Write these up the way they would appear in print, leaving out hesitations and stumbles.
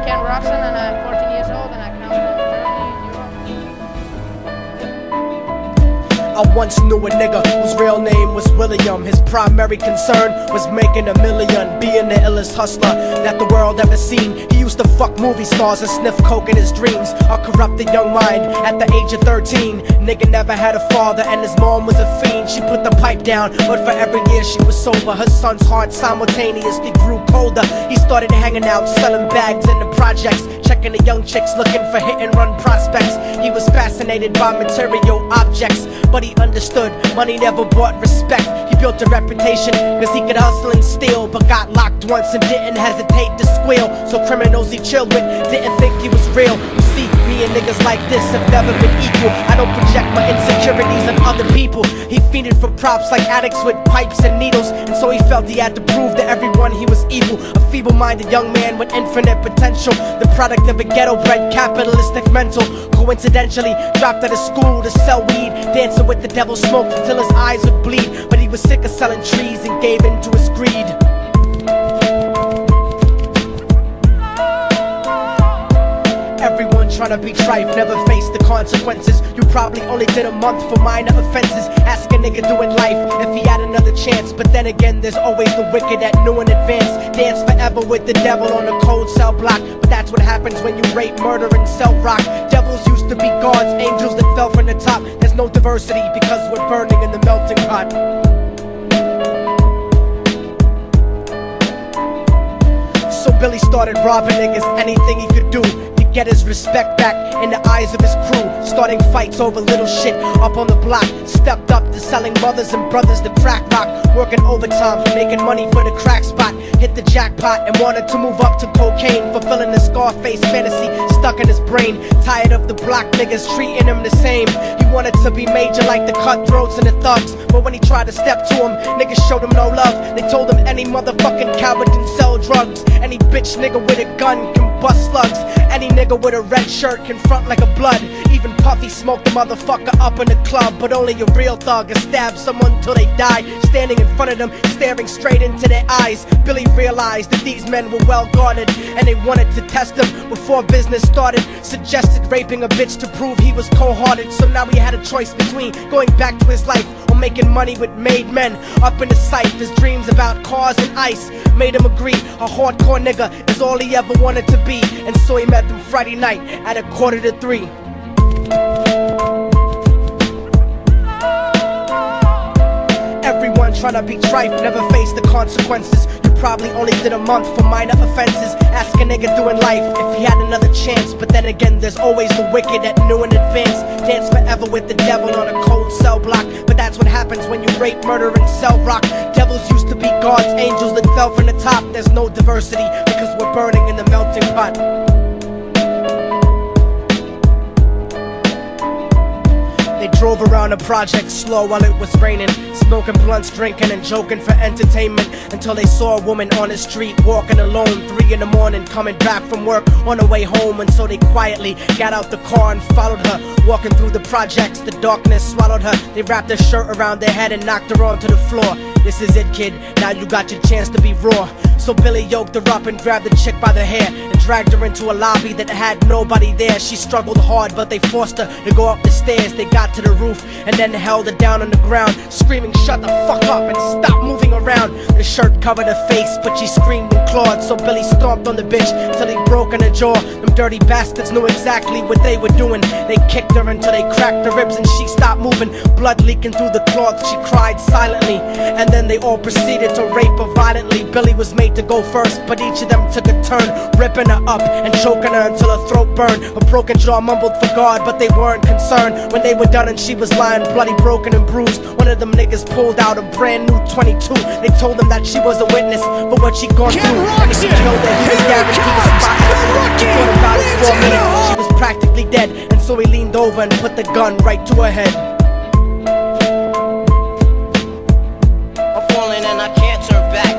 Ken Roczen, and I'm 14 years old, and I come from Germany, Europe. I once knew a nigga whose real name was William. His primary concern was making a million, being the illest hustler that the world ever seen. He used to fuck movie stars and sniff coke in his dreams. A corrupted young mind at the age of 13. Nigga never had a father and his mom was a fiend. She put the pipe down, but for every year she was sober, her son's heart simultaneously grew colder. He started hanging out, selling bags in the projects, checking the young chicks looking for hit and run prospects. He was fascinated by material objects, but he understood money never bought respect. He built a reputation cause he could hustle and steal, but got locked once and didn't hesitate to squeal. So criminals he chilled with didn't think he was real. You see, me and niggas like this have never been equal. I don't project my insecurities on other people. He fiended for props like addicts with pipes and needles, and so he felt he had to prove to everyone he was evil. A feeble-minded young man with infinite potential, the product of a ghetto-bred capitalistic mental. Coincidentally dropped out of school to sell weed, dancing with the devil, smoked until his eyes would bleed. But he was sick of selling trees and gave in to his greed. Everyone tryna be trife, never face the consequences. You probably only did a month for minor offenses. Ask a nigga doing life if he had another chance. But then again, there's always the wicked that knew in advance. Dance forever with the devil on a cold cell block. But that's what happens when you rape, murder, and sell rock. Devils used to be gods, angels that fell from the top. There's no diversity because we're burning in the melting pot. So Billy started robbing niggas, anything he could do to get his respect back in the eyes of his crew. Starting fights over little shit up on the block. Stepped up to selling mothers and brothers to crack rock. Working overtime, making money for the crack spot. Hit the jackpot and wanted to move up to cocaine, fulfilling the Scarface fantasy stuck in his brain. Tired of the block niggas treating him the same. He wanted to be major like the cutthroats and the thugs, but when he tried to step to him, niggas showed him no love. They told him any motherfucking coward can sell drugs. Any bitch nigga with a gun can bust slugs. Any nigga with a red shirt can front like a blood. Even Puffy smoked the motherfucker up in the club. But only a real thug can stab someone till they die. Standing in front of them, staring straight into their eyes, Billy realized that these men were well guarded, and they wanted to test him before business started. Suggested raping a bitch to prove he was cold-hearted. So now he had a choice between going back to his life or making money with made men. Up in the sight, his dreams about cars and ice made him agree a hardcore nigga is all he ever wanted to be. And so he met them Friday night at 2:45. Everyone tryna be trife, never face the consequences. You probably only did a month for minor offenses. Ask a nigga doing life if he had another chance. But then again, there's always the wicked that knew in advance. Dance forever with the devil on a cold cell block. But that's what happens when you rape, murder, and sell rock. Devils used to be gods, angels that fell from the top. There's no diversity because we're burning in the melting pot. They drove around the project slow while it was raining, smoking blunts, drinking and joking for entertainment, until they saw a woman on the street walking alone, 3 in the morning, coming back from work on her way home. And so they quietly got out the car and followed her. Walking through the projects, the darkness swallowed her. They wrapped her shirt around their head and knocked her onto the floor. This is it, kid, now you got your chance to be raw. So Billy yoked her up and grabbed the chick by the hair and dragged her into a lobby that had nobody there. She struggled hard, but they forced her to go up the stairs. They got to the roof and then held her down on the ground, screaming, "Shut the fuck up and stop moving around." The shirt covered her face, but she screamed and clawed. So Billy stomped on the bitch till he broke in her jaw. Them dirty bastards knew exactly what they were doing. They kicked her until they cracked her ribs and she stopped moving. Blood leaking through the cloth, she cried silently. And then they all proceeded to rape her violently. Billy was made to go first, but each of them took a turn, ripping her up and choking her until her throat burned. Her broken jaw mumbled for God, but they weren't concerned when they were done and she was lying bloody, broken and bruised. One of them niggas pulled out a brand new 22. They told them that she was a witness for what she'd gone through, and if she killed her, he was guaranteed a spot. He thought about it for a minute. She was practically dead, and so he leaned over and put the gun right to her head. I'm falling and I can't turn back.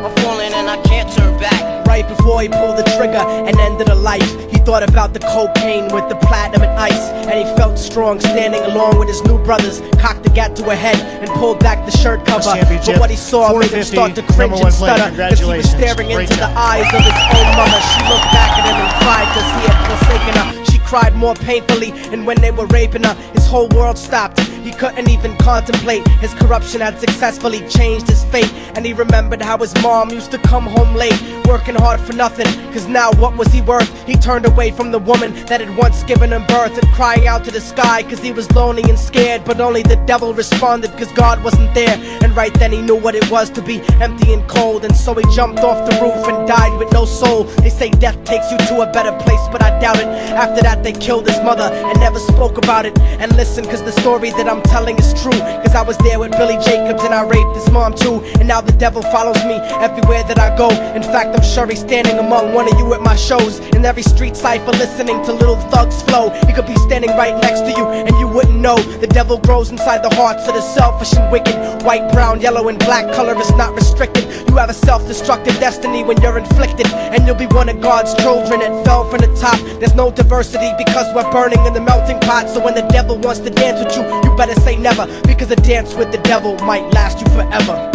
I'm falling and I can't turn back. right before he pulled the trigger and ended a life. He thought about the cocaine with the platinum and ice, and he felt strong standing along with his new brothers. Cocked the gat to her head and pulled back the shirt cover. But what he saw made him start to cringe and stutter, cause he was staring into the eyes of his own mother. She looked back at him and cried cause he had forsaken her. She cried more painfully, and when they were raping her, his whole world stopped. He couldn't even contemplate. His corruption had successfully changed his fate, and he remembered how his mom used to come home late, working hard for nothing, cause now what was he worth? He turned away from the woman that had once given him birth, and crying out to the sky cause he was lonely and scared. But only the devil responded cause God wasn't there, and right then he knew what it was to be empty and cold. And so he jumped off the roof and died with no soul. They say death takes you to a better place, but I doubt it. After that they killed his mother and never spoke about it. And listen, cause the story that I'm telling is true, cause I was there with Billy Jacobs and I raped his mom too. And now the devil follows me everywhere that I go. In fact, I'm sure he's standing among one of you at my shows, in every street cipher listening to Little Thug's flow. He could be standing right next to you and you wouldn't know. The devil grows inside the hearts of the selfish and wicked. White, brown, yellow and black color is not restricted. You have a self-destructive destiny when you're inflicted, and you'll be one of God's children that fell from the top. There's no diversity because we're burning in the melting pot. So when the devil wants to dance with you, you better say never, because a dance with the devil might last you forever.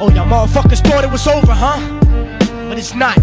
Oh, y'all motherfuckers thought it was over, huh? But it's not.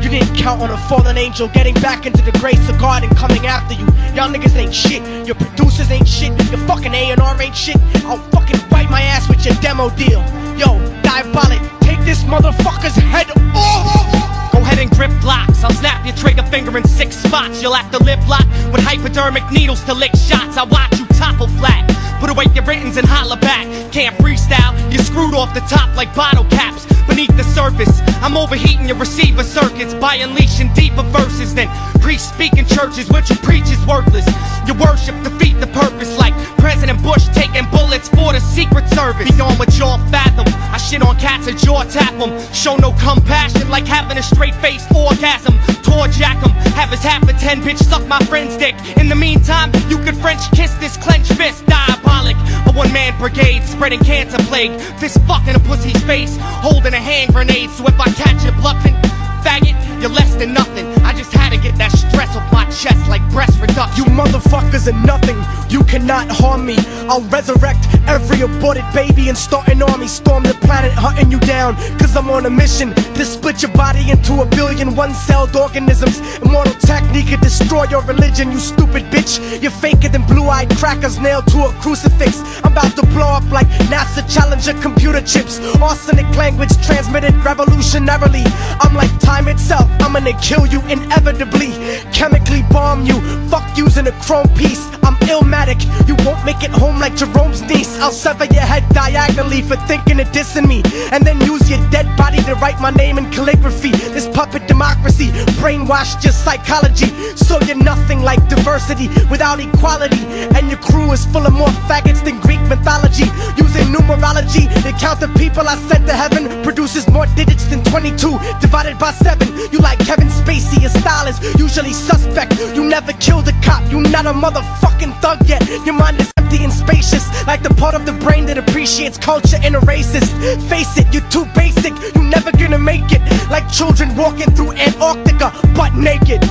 You didn't count on a fallen angel getting back into the grace of God and coming after you. Y'all niggas ain't shit. Your producers ain't shit. Your fucking A&R ain't shit. I'll fucking wipe my ass with your demo deal. Yo, Diabolic, take this motherfucker's head off! Go ahead and grip blocks. I'll snap your trigger finger in 6 spots. You'll have to lip lock with hypodermic needles to lick shots. I watch you topple flat. Put away your writtens and holler back. Can't freestyle, you're screwed off the top like bottle caps. Beneath the surface, I'm overheating your receiver circuits by unleashing deeper verses than priests speak in churches. What you preach is worthless. Your worship defeat the purpose, like President Bush taking bullets for the Secret Service. Beyond what y'all fathom, I shit on cats and jaw tap them. Show no compassion like having a straight-faced orgasm. Tour jack 'em, have his half a 10 bitch suck my friend's dick. In the meantime, you could French kiss this clenched fist. Diabolic, a one-man brigade spreading cancer plague. Fist fucking a pussy's face, holding a hand grenade. So if I catch you bluffing, faggot, you're less than nothing. I just had to get that stress off my chest like breast reduction. You motherfuckers are nothing. You cannot harm me. I'll resurrect every aborted baby and start an army. Storm the planet hunting you down, cause I'm on a mission to split your body into a billion one-celled organisms. Immortal technique could destroy your religion, you stupid bitch. You're faker than blue-eyed crackers nailed to a crucifix. I'm about to blow up like NASA Challenger computer chips. Arsenic language transmitted revolutionarily. I'm like time itself, I'm gonna kill you inevitably. Chemically bomb you, fuck using a chrome piece. I'm illmatic, you won't make it home like Jerome's niece. I'll sever your head diagonally for thinking of dissing me, and then use your dead body to write my name in calligraphy. This puppet democracy brainwashed your psychology, so you're nothing like diversity without equality. And your crew is full of more faggots than Greek mythology. Using numerology to count the people I sent to heaven produces more digits than 22 divided by 7. You like Kevin Spacey, your style is usually suspect. You never killed a cop, you not a motherfucking thug yet. Your mind is empty and spacious, like the part of the brain that appreciates culture and a racist. Face it, you're too basic, you never gonna make it. Like children walking through Antarctica butt naked.